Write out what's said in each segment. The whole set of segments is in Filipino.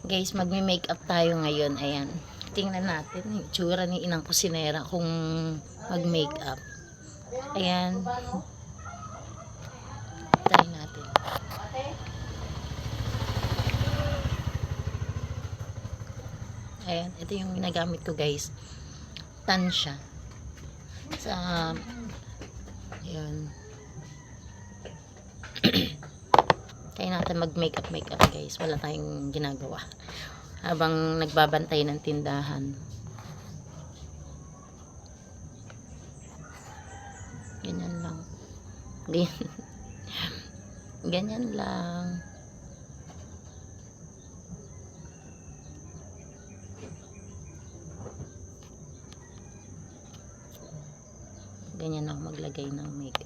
Guys, magme-makeup tayo ngayon. Ayan. Tingnan natin yung itsura ni inang kusinera kung mag-makeup. Ayan. Try natin. Ayan. Ito yung ginagamit ko, guys. Tansya. Sa ayan. Kaya natin mag-makeup guys. Wala tayong ginagawa. Habang nagbabantay ng tindahan. Ganyan lang. Ganyan lang. Ganyan ako maglagay ng makeup.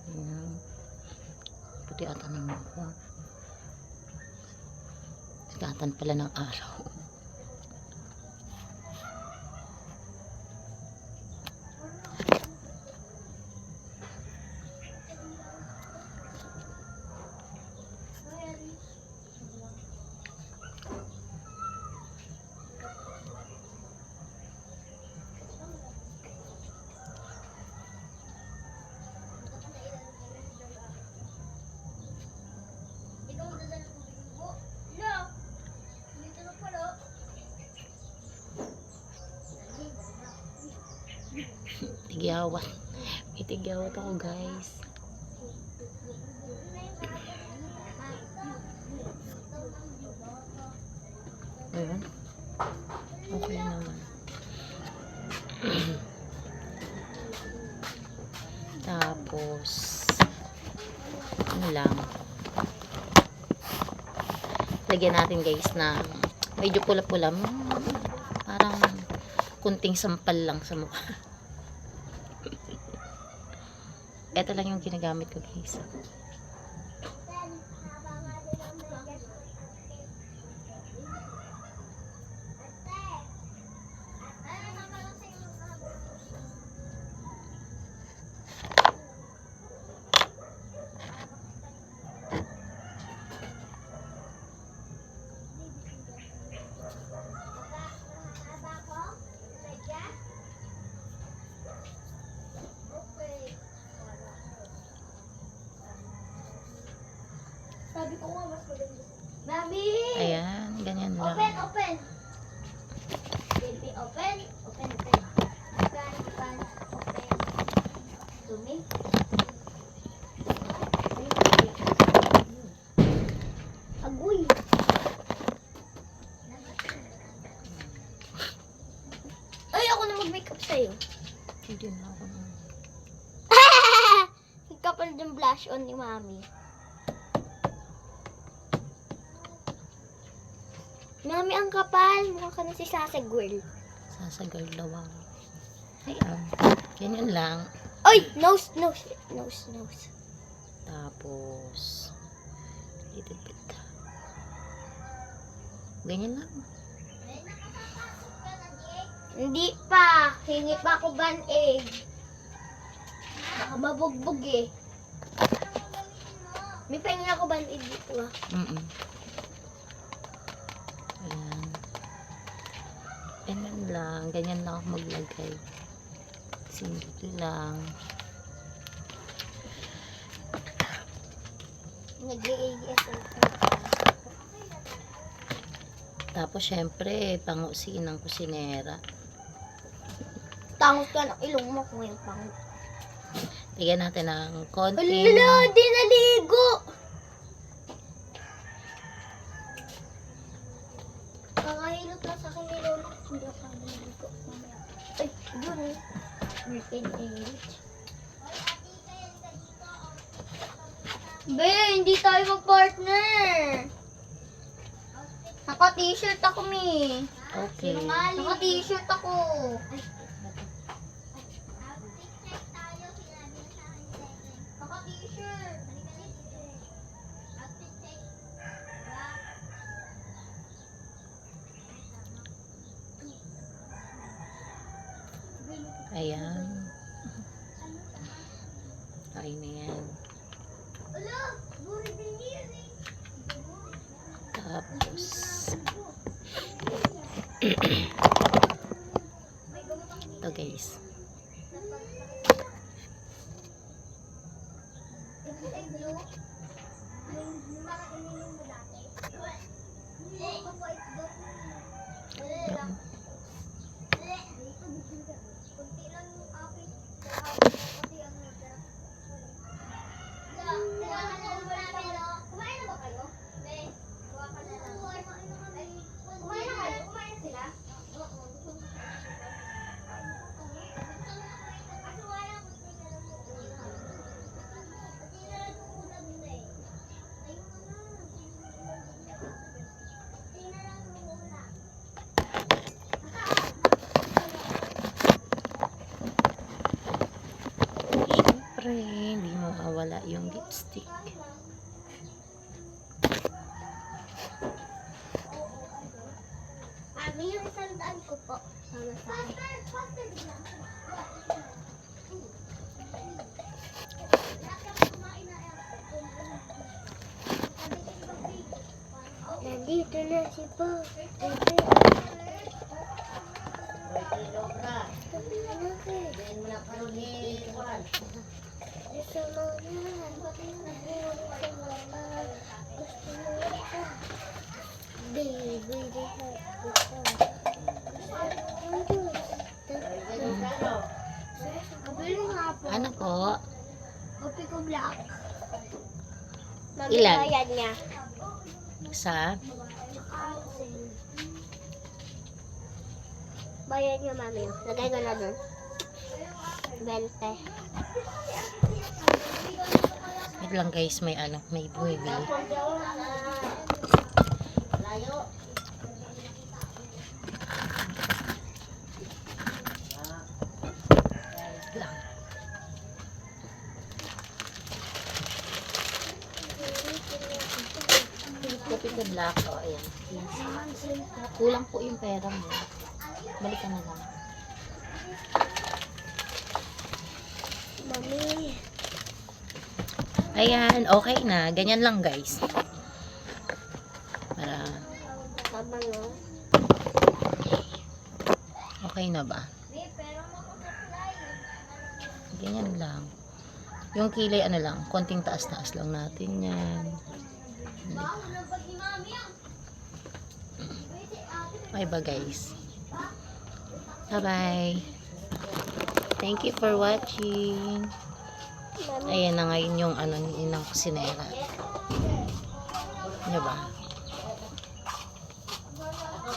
Ayan. Puti ata ng mukha. Sigatan pala ng araw. Tigyawat. May tigyawat ako, guys. Ayan. Okay naman. Tapos ano lang. Lagyan natin, guys, na medyo pula-pula. Parang kunting sampal lang sa mukha. Ito lang yung ginagamit ko, guys. Sabi ko nga, mas maganda. Mami! Ayan, ganyan lang. Open, open! Baby, open. Open, open. Open, open. Dumi. Agoy! Ay, ako na mag-makeup sa'yo. Hindi na ako na. Kapal yung blush on ni Mami. Mami, ang kapal. Mukha ka na si Sasa Girl. Sasagal daw ako. Ayan. Ganyan lang. Oy! Nose, nose. Nose, nose. Tapos little bit. Ganyan lang. Hindi pa. Hingi pa ako ban-aid. Baka mabugbog eh. May pahingi ako ban-aid dito ah. Ayan. Ganyan lang. Ganyan lang ako maglagay. Simple lang. Nag-AAS ako. Tapos syempre, pangusin ng kusinera. Tangos ka ng ilong mo kung yung pang. Bigyan natin ng konting... Hala, di naligo. Kakahilot lang sa akin ni Lola. Hindi ako naligo. Mamaya. Ay, yun eh. Weekend age. Be, hindi tayo mag-partner. Naka-t-shirt ako, Mi. Okay. Naka-t-shirt ako. Naka-t-shirt. Ayan. Okay na yan. Tapos... ito guys. Yan. Siyempre, hindi mawawala yung lipstick. May yung isang daan ko po. Sama sa akin. Nandito na si Po. Ano po? Kopi ko black. Ilan? Bayad niya. Sa? Bayad niya, mami. Lagay ko na dun. 20. Wait lang guys, may ano, may bumibili. Lang. Kopi ko black. O, ayan. Kulang po yung pera mo. Balik ka na lang. Mami. Ayan, okay na. Ganyan lang guys. Para Tama no? okay na ba? Ganyan lang. Yung kilay ano lang, konting taas-taas lang natin yan. Bye ba guys? Bye-bye. Thank you for watching. Ayan na ngayon yung ano ni Inang Kusinera. Diba?